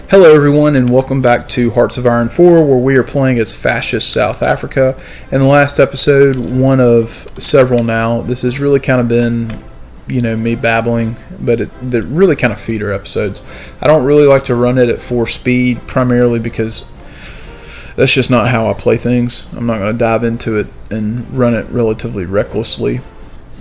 Hello everyone and welcome back to Hearts of Iron 4, where we are playing as fascist South Africa. In the last episode, one of several now, this has really kind of been, me babbling, but they're really kind of feeder episodes. I don't really like to run it at 4 speed, primarily because that's just not how I play things. I'm not going to dive into it and run it relatively recklessly.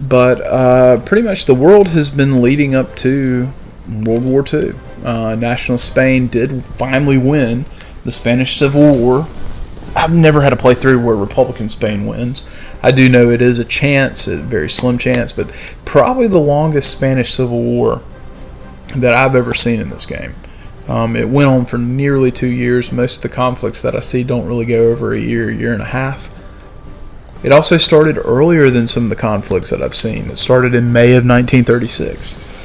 But pretty much the world has been leading up to World War II. National Spain did finally win the Spanish Civil War. I've never had a playthrough where Republican Spain wins. I do know it is a chance, a very slim chance, but probably the longest Spanish Civil War that I've ever seen in this game. It went on for nearly 2 years. Most of the conflicts that I see don't really go over a year and a half. It also started earlier than some of the conflicts that I've seen. It started in May of 1936.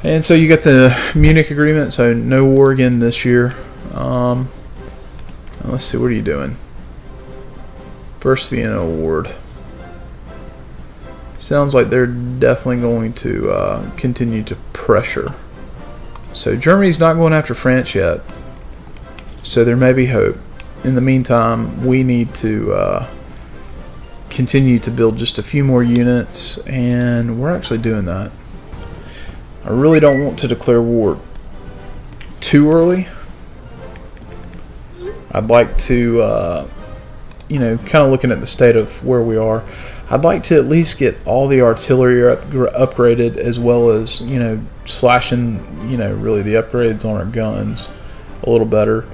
And so you got the Munich Agreement, so no war again this year. Let's see, what are you doing? First Vienna Award. Sounds like they're definitely going to continue to pressure. So Germany's not going after France yet, so there may be hope. In the meantime, we need to continue to build just a few more units, and we're actually doing that. I really don't want to declare war too early. I'd like to, kind of looking at the state of where we are, I'd like to at least get all the artillery upgraded, as well as, slashing, really the upgrades on our guns a little better.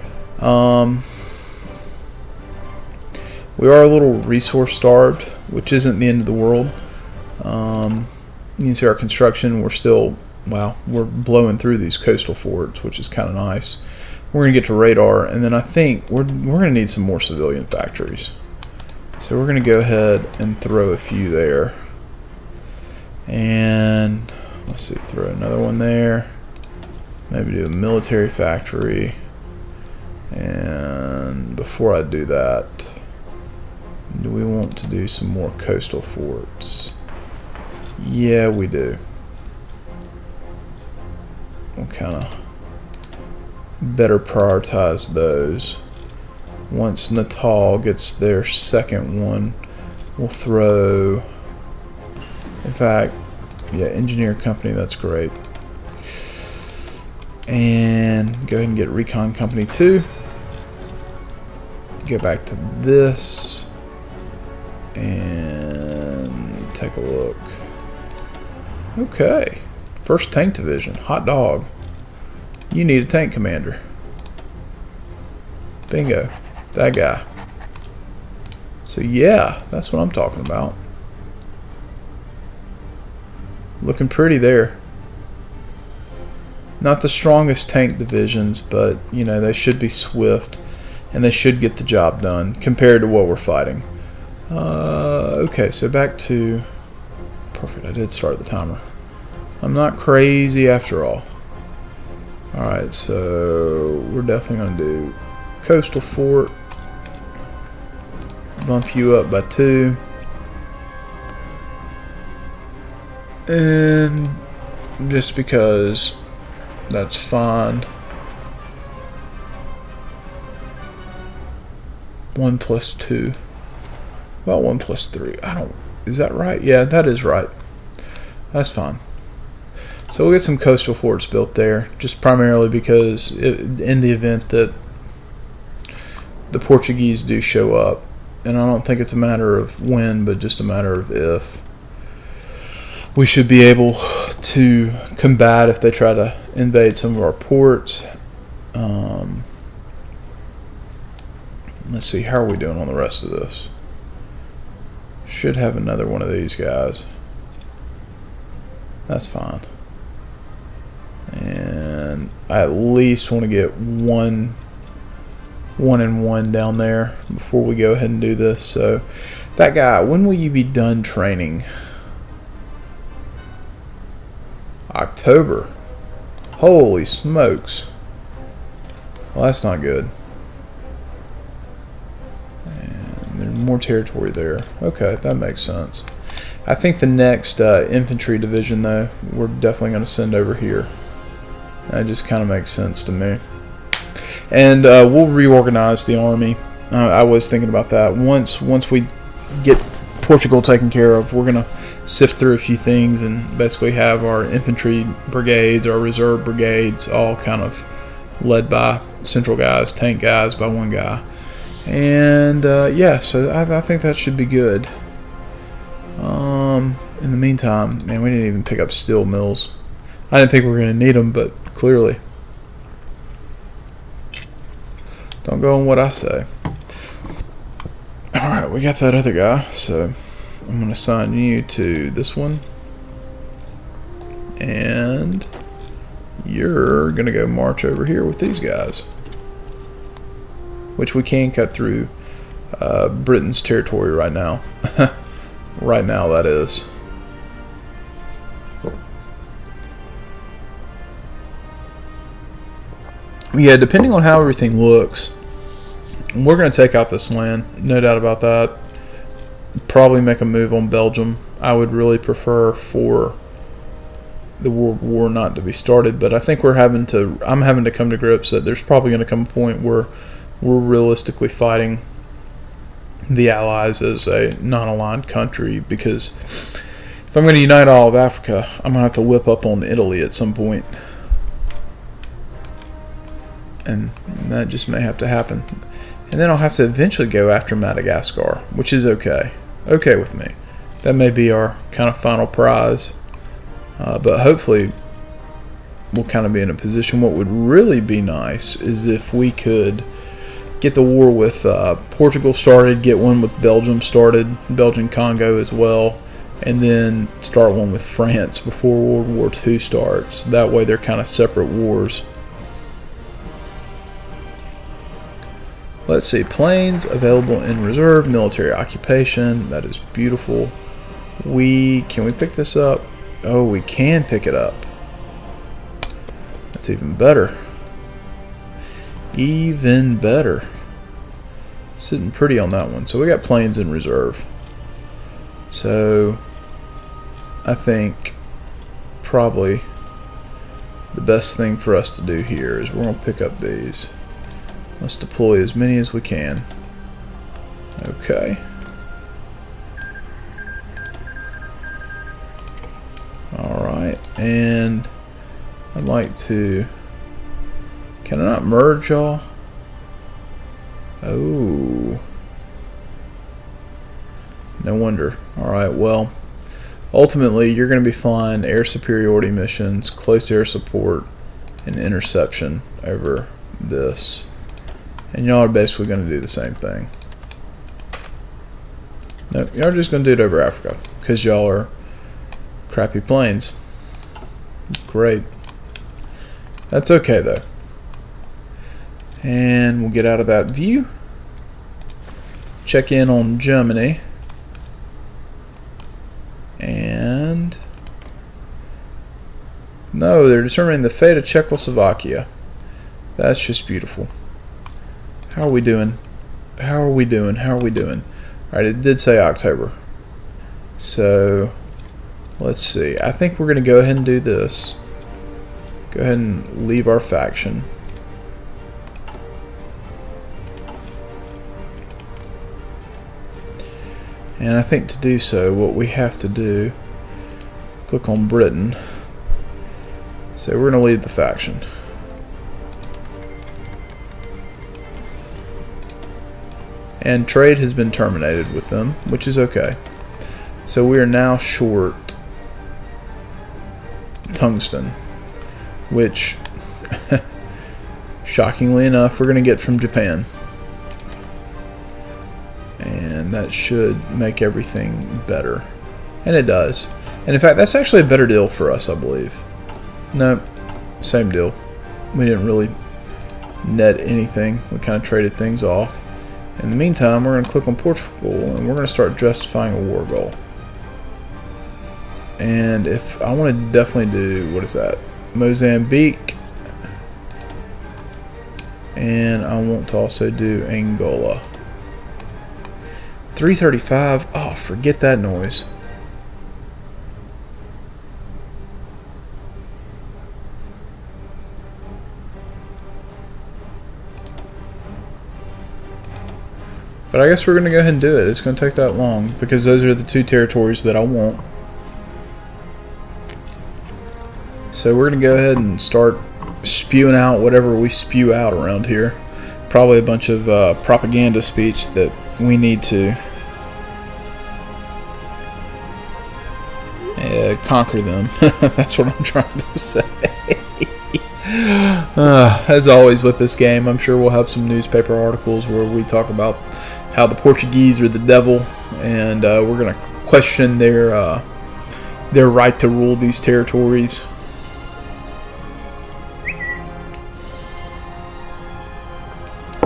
We are a little resource starved, which isn't the end of the world. You can see our construction, we're blowing through these coastal forts, which is kind of nice. We're going to get to radar, and then I think we're going to need some more civilian factories. So we're going to go ahead and throw a few there. And let's see, throw another one there. Maybe do a military factory. And before I do that, do we want to do some more coastal forts? Yeah, we do. We'll kind of better prioritize those. Once Natal gets their second one, we'll throw, in fact, engineer company, that's great. And go ahead and get recon company 2. Go back to this and take a look. Okay. First Tank Division. Hot dog. You need a tank commander. Bingo. That guy. So yeah, that's what I'm talking about. Looking pretty there. Not the strongest tank divisions, but they should be swift and they should get the job done compared to what we're fighting. Okay, so back to... Perfect, I did start the timer. I'm not crazy after all. Alright, so we're definitely going to do coastal fort. Bump you up by 2. And just because that's fine. 1 plus 2. About 1 plus 3. Is that right? Yeah, that is right. That's fine. So we'll get some coastal forts built there, just primarily because in the event that the Portuguese do show up, and I don't think it's a matter of when, but just a matter of if, we should be able to combat if they try to invade some of our ports. Let's see, how are we doing on the rest of this? Should have another one of these guys. That's fine. And I at least want to get one and one down there before we go ahead and do this. So that guy, when will you be done training? October. Holy smokes. Well, that's not good. And there's more territory there. Okay, that makes sense. I think the next infantry division, though, we're definitely going to send over here. That just kind of makes sense to me. And we'll reorganize the army. I was thinking about that. Once we get Portugal taken care of, we're going to sift through a few things and basically have our infantry brigades, our reserve brigades, all kind of led by central guys, tank guys by one guy. And yeah, so I think that should be good. In the meantime, man, we didn't even pick up steel mills. I didn't think we were going to need them, but clearly. Don't go on what I say. Alright, we got that other guy, so I'm going to assign you to this one. And you're going to go march over here with these guys. Which we can cut through Britain's territory right now. Right now, that is. Yeah, depending on how everything looks, we're going to take out this land, no doubt about that. Probably make a move on Belgium. I would really prefer for the World War not to be started, but I think I'm having to come to grips that there's probably going to come a point where we're realistically fighting the Allies as a non-aligned country, because if I'm going to unite all of Africa, I'm going to have to whip up on Italy at some point. And that just may have to happen. And then I'll have to eventually go after Madagascar, which is okay. Okay with me. That may be our kind of final prize. But hopefully we'll kind of be in a position. What would really be nice is if we could get the war with Portugal started, get one with Belgium started, Belgian-Congo as well, and then start one with France before World War II starts. That way they're kind of separate wars. Let's see, planes available in reserve, military occupation. That is beautiful. Can we pick this up? Oh, we can pick it up. That's even better. Even better. Sitting pretty on that one. So we got planes in reserve. So I think probably the best thing for us to do here is we're going to pick up these. Let's deploy as many as we can. Okay. Alright, and I'd like to... Can I not merge y'all? Oh. No wonder. Alright, well, ultimately you're going to be flying air superiority missions, close air support, and interception over this. And y'all are basically going to do the same thing. Nope, y'all are just going to do it over Africa, because y'all are crappy planes. Great. That's okay, though. And we'll get out of that view. Check in on Germany. And... no, they're determining the fate of Czechoslovakia. That's just beautiful. How are we doing? How are we doing? How are we doing? Alright, it did say October. So, let's see. I think we're going to go ahead and do this. Go ahead and leave our faction. And I think to do so, what we have to do, click on Britain. So we're going to leave the faction. And trade has been terminated with them, which is okay. So we are now short tungsten, which, shockingly enough, we're going to get from Japan. And that should make everything better. And it does. And in fact, that's actually a better deal for us, I believe. No, same deal. We didn't really net anything. We kind of traded things off. In the meantime, we're going to click on Portugal, and we're going to start justifying a war goal. And if I want to definitely do, what is that? Mozambique. And I want to also do Angola. 335. Oh, forget that noise. But I guess we're going to go ahead and do it. It's going to take that long because those are the two territories that I want. So we're going to go ahead and start spewing out whatever we spew out around here. Probably a bunch of propaganda speech that we need to conquer them. That's what I'm trying to say. As always with this game, I'm sure we'll have some newspaper articles where we talk about how the Portuguese are the devil, and we're going to question their right to rule these territories.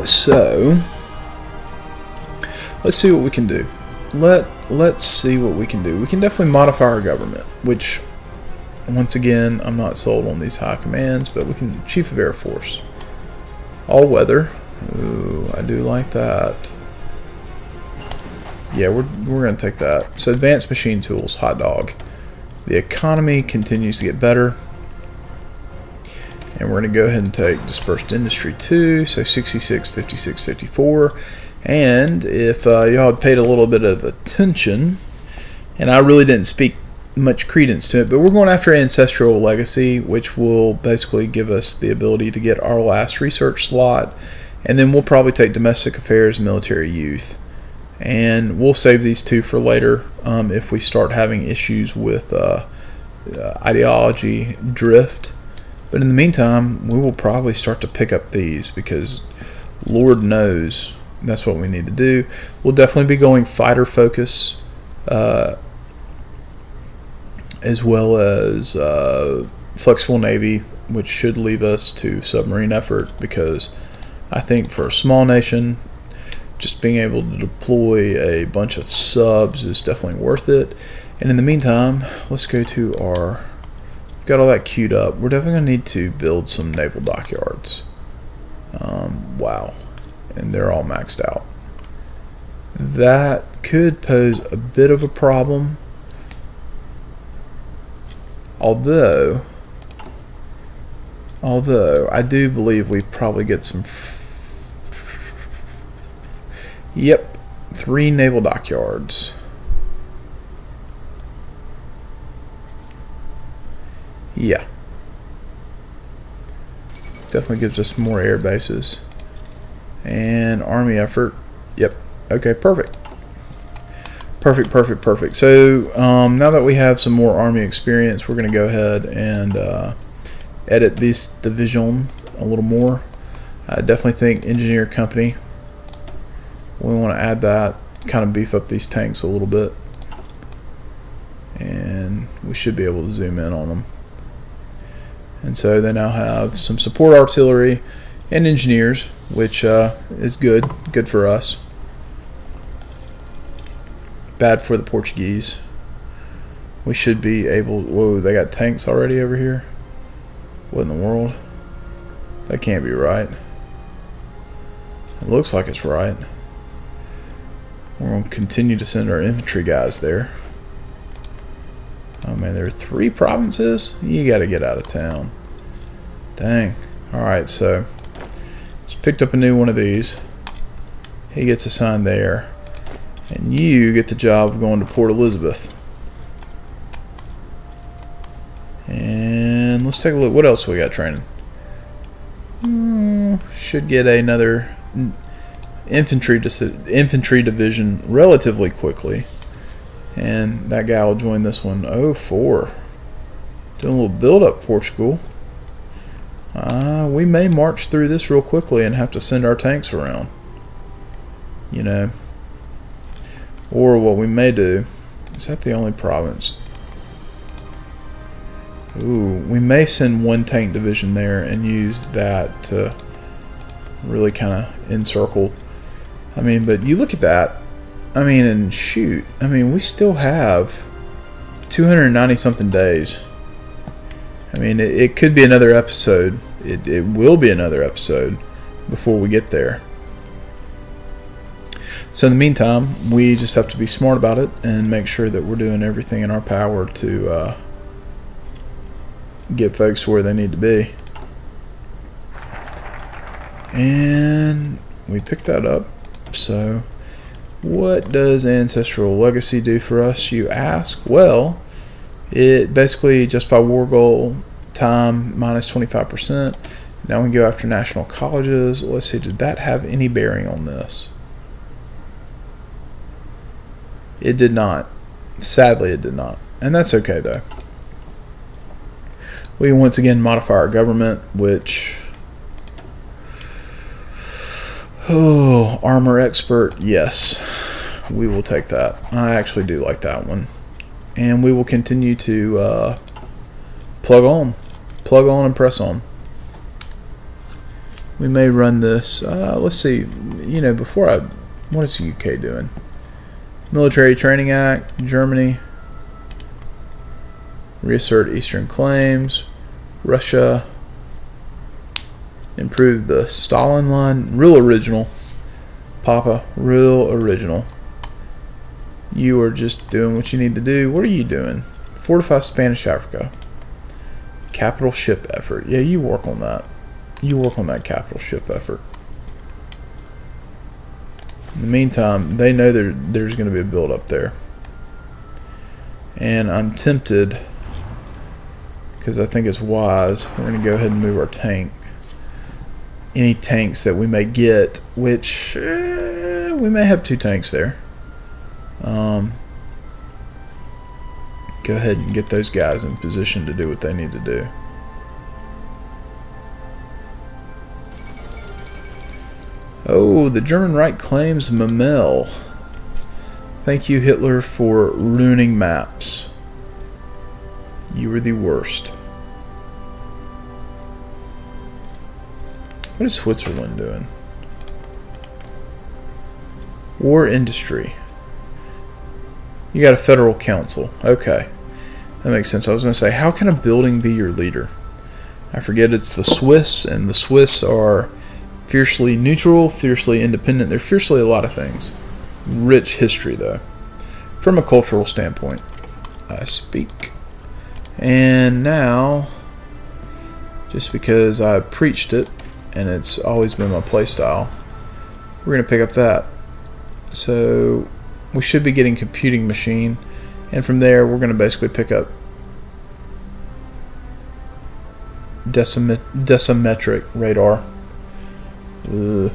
So let's see what we can do. Let's see what we can do. We can definitely modify our government, which, once again, I'm not sold on these high commands, but we can Chief of Air Force. All weather. Ooh, I do like that. Yeah, we're going to take that. So advanced machine tools, hot dog. The economy continues to get better. And we're going to go ahead and take dispersed industry 2, so 66, 56, 54. And if y'all had paid a little bit of attention, and I really didn't speak much credence to it, but we're going after ancestral legacy, which will basically give us the ability to get our last research slot, and then we'll probably take domestic affairs, military youth, and we'll save these two for later if we start having issues with ideology drift. But in the meantime, we will probably start to pick up these because Lord knows that's what we need to do. We'll definitely be going fighter focus as well as flexible Navy, which should leave us to submarine effort, because I think for a small nation, just being able to deploy a bunch of subs is definitely worth it. And in the meantime, let's go to our... We've got all that queued up. We're definitely going to need to build some naval dockyards. Wow. And they're all maxed out. That could pose a bit of a problem. Although I do believe we probably get some... Yep. 3 naval dockyards. Yeah. Definitely gives us more air bases. And army effort. Yep. Okay, perfect. Perfect. So now that we have some more army experience, we're going to go ahead and edit this division a little more. I definitely think engineer company. We want to add that, kind of beef up these tanks a little bit. And we should be able to zoom in on them. And so they now have some support artillery and engineers, which is good for us. Bad for the Portuguese. We should be able... Whoa, they got tanks already over here? What in the world? That can't be right. It looks like it's right. We're going to continue to send our infantry guys there. Oh man, there are 3 provinces? You got to get out of town. Dang. Alright, so just picked up a new one of these. He gets assigned there. And you get the job of going to Port Elizabeth. And let's take a look. What else we got training? Should get another infantry division relatively quickly. And that guy will join this one. 04. Doing a little build up, Portugal. We may march through this real quickly and have to send our tanks around. You know. Or what we may do. Is that the only province? Ooh, we may send 1 tank division there and use that to really kind of encircle. I mean, but you look at that. I mean, and shoot. I mean, we still have 290 something days. I mean, it could be another episode. It will be another episode before we get there. So in the meantime, we just have to be smart about it and make sure that we're doing everything in our power to get folks where they need to be. And we picked that up. So What does Ancestral Legacy do for us, you ask? Well, it basically justify war goal time minus 25%. Now we can go after national colleges. Let's see, did that have any bearing on this? It did not. Sadly, it did not. And that's okay, though. We once again modify our government, which... Oh, armor expert, yes. We will take that. I actually do like that one. And we will continue to plug on and press on. We may run this. Let's see. You know, what is the UK doing? Military Training Act, Germany. Reassert Eastern claims. Russia. Improve the Stalin line. Real original. Papa, real original. You are just doing what you need to do. What are you doing? Fortify Spanish Africa. Capital ship effort. Yeah, you work on that. You work on that capital ship effort. In the meantime, they know there's going to be a build up there. And I'm tempted, because I think it's wise, we're going to go ahead and move our tank. Any tanks that we may get, which we may have 2 tanks there. Go ahead and get those guys in position to do what they need to do. Oh, the German Reich claims Memel. Thank you, Hitler, for ruining maps. You were the worst. What is Switzerland doing? War industry. You got a federal council. Okay. That makes sense. I was going to say, how can a building be your leader? I forget it's the Swiss, and the Swiss are fiercely neutral, fiercely independent. They're fiercely a lot of things. Rich history, though. From a cultural standpoint, I speak. And now, just because I preached it, and it's always been my play style, we're going to pick up that. So we should be getting computing machine, and from there we're going to basically pick up decimetric radar. When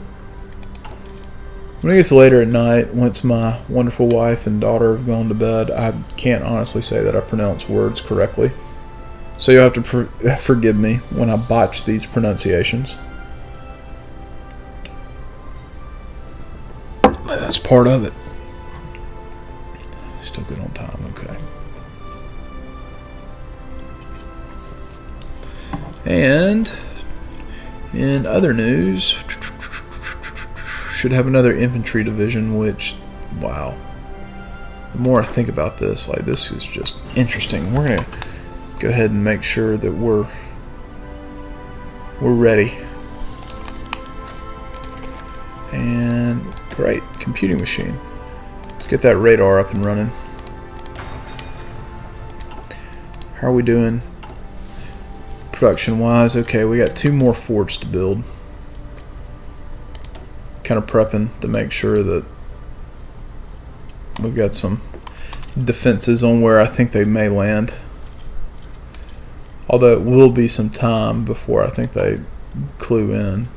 it gets later at night, once my wonderful wife and daughter have gone to bed, I can't honestly say that I pronounce words correctly, so you'll have to forgive me when I botch these pronunciations. That's part of it. Still good on time, okay. And in other news, should have another infantry division, which, wow. The more I think about this, like, this is just interesting. We're going to go ahead and make sure that we're ready. And great, computing machine. Let's get that radar up and running. How are we doing production wise? Okay, we got 2 more forts to build. Kind of prepping to make sure that we've got some defenses on where I think they may land. Although it will be some time before I think they clue in.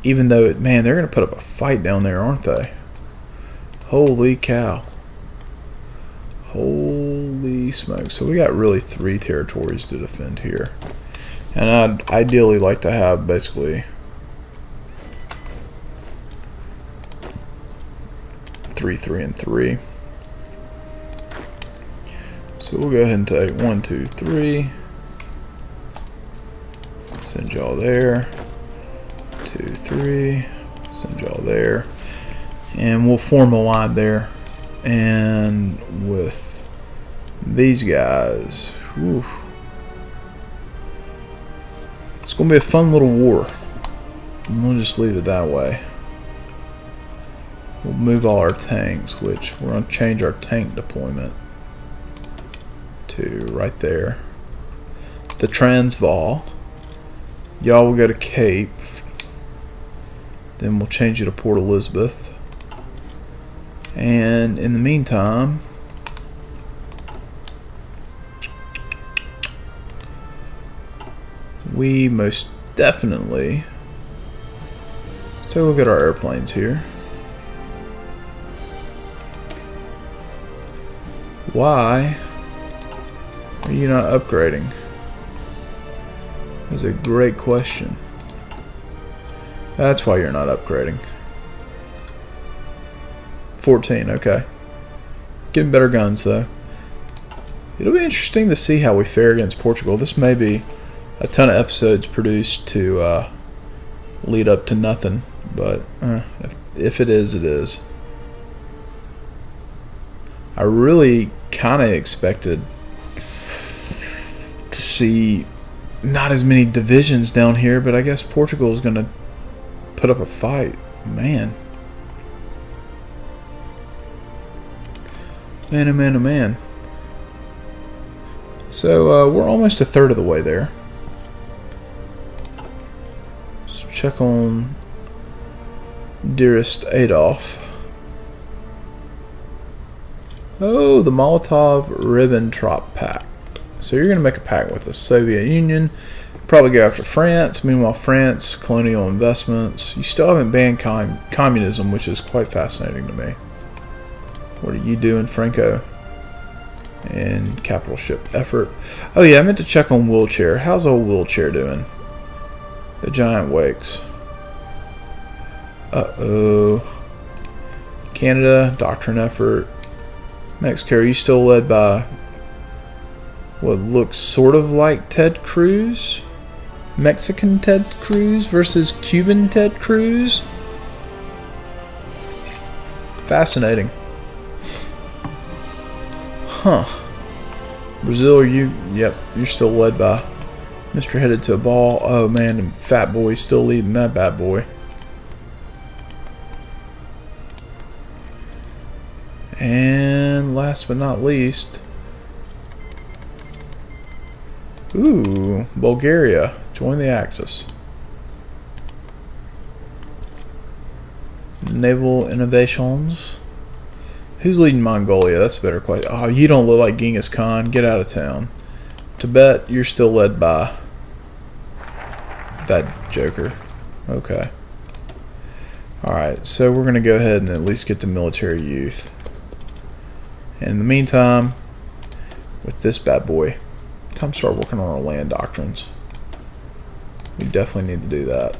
Even though, man, they're going to put up a fight down there, aren't they? Holy cow. Holy smokes. So we got really 3 territories to defend here. And I'd ideally like to have basically 3, 3, and 3. So we'll go ahead and take 1, 2, 3. Send y'all there. 2, 3. Send y'all there. And we'll form a line there. And with these guys, whew, it's going to be a fun little war. And we'll just leave it that way. We'll move all our tanks, which we're going to change our tank deployment to right there. The Transvaal. Y'all will go to Cape. Then we'll change it to Port Elizabeth. And in the meantime, we most definitely take a look at our airplanes here. Why are you not upgrading? That's a great question. That's why you're not upgrading. 14, okay. Getting better guns though. It'll be interesting to see how we fare against Portugal. This may be a ton of episodes produced to lead up to nothing, but if it is, it is. I really kind of expected to see not as many divisions down here, but I guess Portugal is going to put up a fight. Man. Man, oh man, oh man. So, we're almost a third of the way there. Let's check on dearest Adolf. Oh, the Molotov-Ribbentrop Pact. So you're going to make a pact with the Soviet Union. Probably go after France. Meanwhile, France, colonial investments. You still haven't banned communism, which is quite fascinating to me. What are you doing, Franco? And capital ship effort. Oh yeah, I meant to check on Wheelchair. How's old Wheelchair doing? The giant wakes. Uh-oh. Canada, doctrine effort. Mexico, are you still led by what looks sort of like Ted Cruz? Mexican Ted Cruz versus Cuban Ted Cruz? Fascinating. Huh. Brazil, yep, you're still led by Mr. Headed to a Ball. Oh man, and Fat Boy's still leading that bad boy. And last but not least, ooh, Bulgaria, join the Axis. Naval innovations. Who's leading Mongolia? That's a better question. Oh, you don't look like Genghis Khan. Get out of town. Tibet, you're still led by that joker. Okay. Alright, so we're going to go ahead and at least get to military youth. And in the meantime, with this bad boy, time to start working on our land doctrines. We definitely need to do that.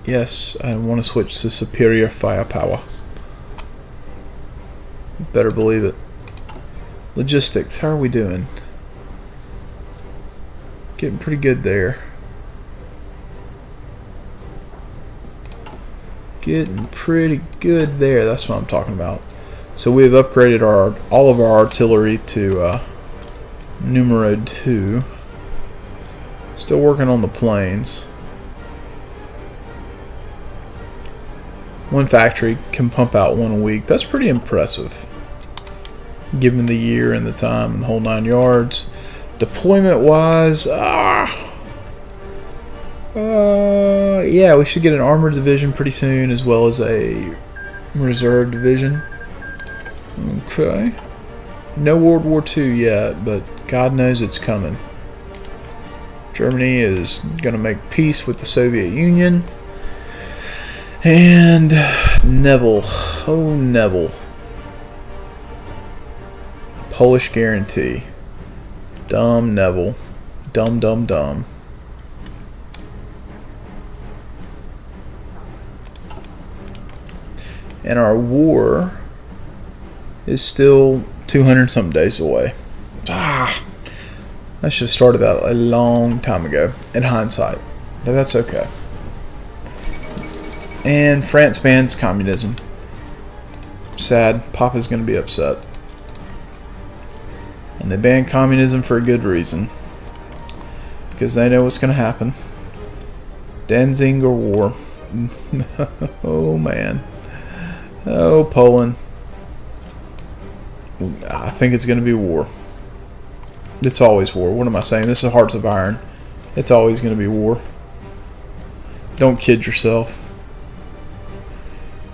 Yes, I want to switch to superior firepower. Better believe it. Logistics, how are we doing? Getting pretty good there. Getting pretty good there, that's what I'm talking about. So we've upgraded all of our artillery to numero 2. Still working on the planes. One factory can pump out one a week. That's pretty impressive, given the year and the time and the whole 9 yards. Deployment wise, yeah, we should get an armored division pretty soon, as well as a reserve division. Okay. No World War II yet, but God knows it's coming. Germany is going to make peace with the Soviet Union. And Neville. Oh, Neville. Polish guarantee. Dumb Neville. Dumb, dumb, dumb. And our war is still 200-something days away. I should have started that a long time ago, in hindsight. But that's okay. And France bans communism. Sad. Papa's going to be upset. And they ban communism for a good reason. Because they know what's going to happen. Danziger War. Oh, man. Oh, Poland. I think it's going to be war. It's always war. What am I saying? This is Hearts of Iron. It's always going to be war. Don't kid yourself.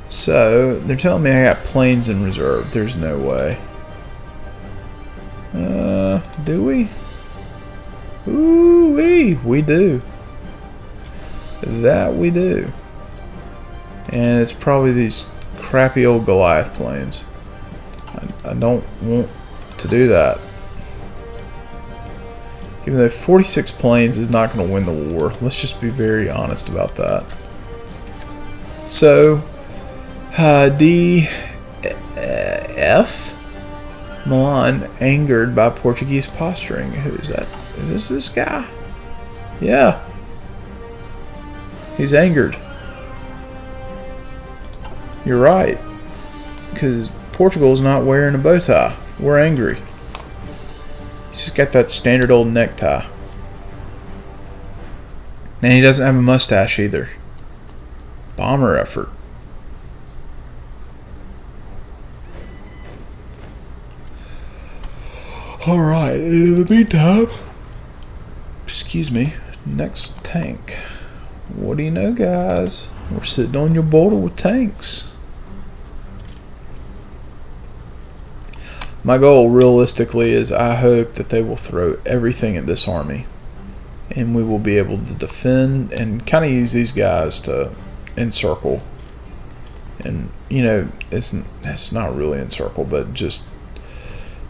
So they're telling me I got planes in reserve. There's no way. Do we? Ooh-wee, we do. That we do. And it's probably these crappy old Goliath planes. I don't want to do that. Even though 46 planes is not going to win the war. Let's just be very honest about that. So, DF Milan angered by Portuguese posturing. Who is that? Is this guy? Yeah. He's angered. You're right. Because Portugal's not wearing a bow tie. We're angry. He's just got that standard old necktie. And he doesn't have a mustache either. Bomber effort. Alright, in the meantime, excuse me, next tank. What do you know, guys? We're sitting on your border with tanks. My goal, realistically, is I hope that they will throw everything at this army. And we will be able to defend and kind of use these guys to encircle. And, you know, it's not really encircle, but just,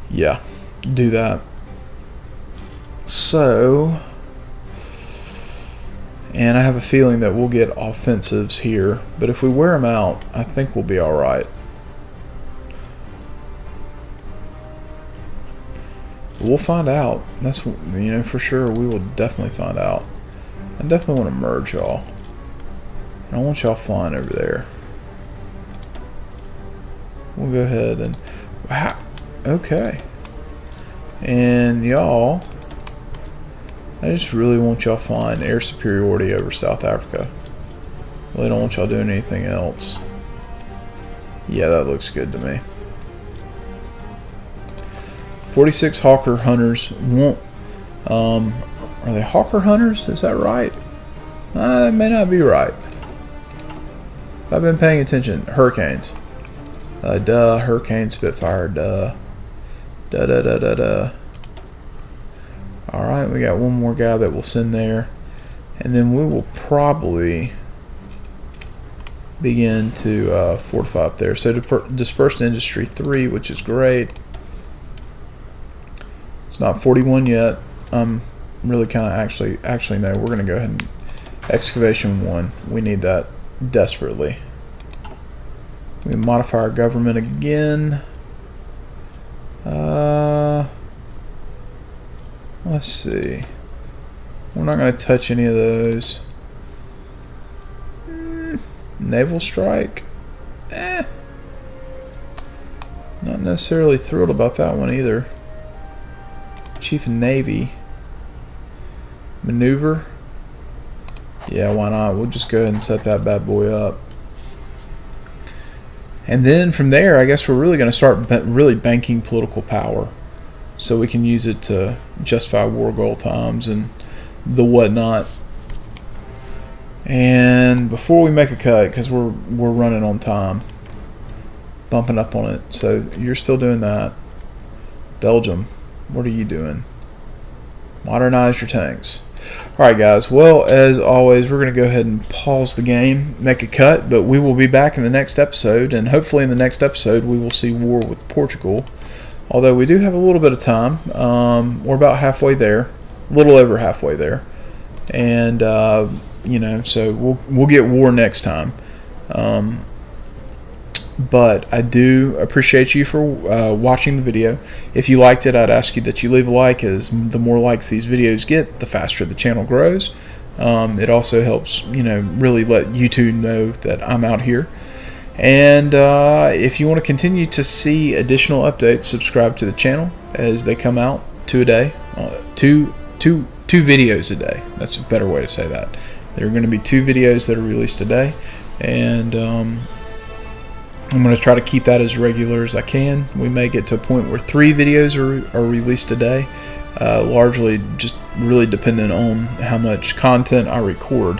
yeah, do that. So, and I have a feeling that we'll get offensives here. But if we wear them out, I think we'll be alright. We'll find out. That's, you know, for sure. We will definitely find out. I definitely want to merge y'all. I don't want y'all flying over there. We'll go ahead and... Wow. Okay. And y'all... I just really want y'all flying air superiority over South Africa. Really don't want y'all doing anything else. Yeah, that looks good to me. 46 Hawker Hunters won't... are they Hawker Hunters? Is that right? That may not be right. I've been paying attention. Hurricanes. Duh. Hurricane Spitfire. Duh. Duh. Alright, we got one more guy that we'll send there. And then we will probably begin to fortify up there. So dispersed industry 3, which is great. It's not 41 yet. Really kind of actually no, we're going to go ahead and excavation 1. We need that desperately. We modify our government again. Let's see. We're not going to touch any of those. Naval strike. Not necessarily thrilled about that one either. Chief of Navy. Maneuver. Yeah, why not? We'll just go ahead and set that bad boy up. And then from there, I guess we're really going to start really banking political power. So we can use it to justify war goal times and the whatnot. And before we make a cut, because we're running on time, bumping up on it. So you're still doing that. Belgium, what are you doing? Modernize your tanks. Alright guys, well, as always, we're going to go ahead and pause the game, make a cut, but we will be back in the next episode, and hopefully in the next episode we will see war with Portugal. Although we do have a little bit of time. We're about halfway there, a little over halfway there. And, you know, so we'll get war next time. But I do appreciate you for watching the video. If you liked it, I'd ask you that you leave a like, as the more likes these videos get, the faster the channel grows. It also helps, you know, really let YouTube know that I'm out here. And if you want to continue to see additional updates, subscribe to the channel as they come out 2 a day, two videos a day. That's a better way to say that. There are going to be 2 videos that are released today, and I'm going to try to keep that as regular as I can. We may get to a point where 3 videos are released a day, largely just really dependent on how much content I record.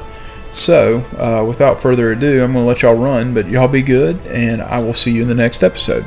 So, without further ado, I'm going to let y'all run, but y'all be good, and I will see you in the next episode.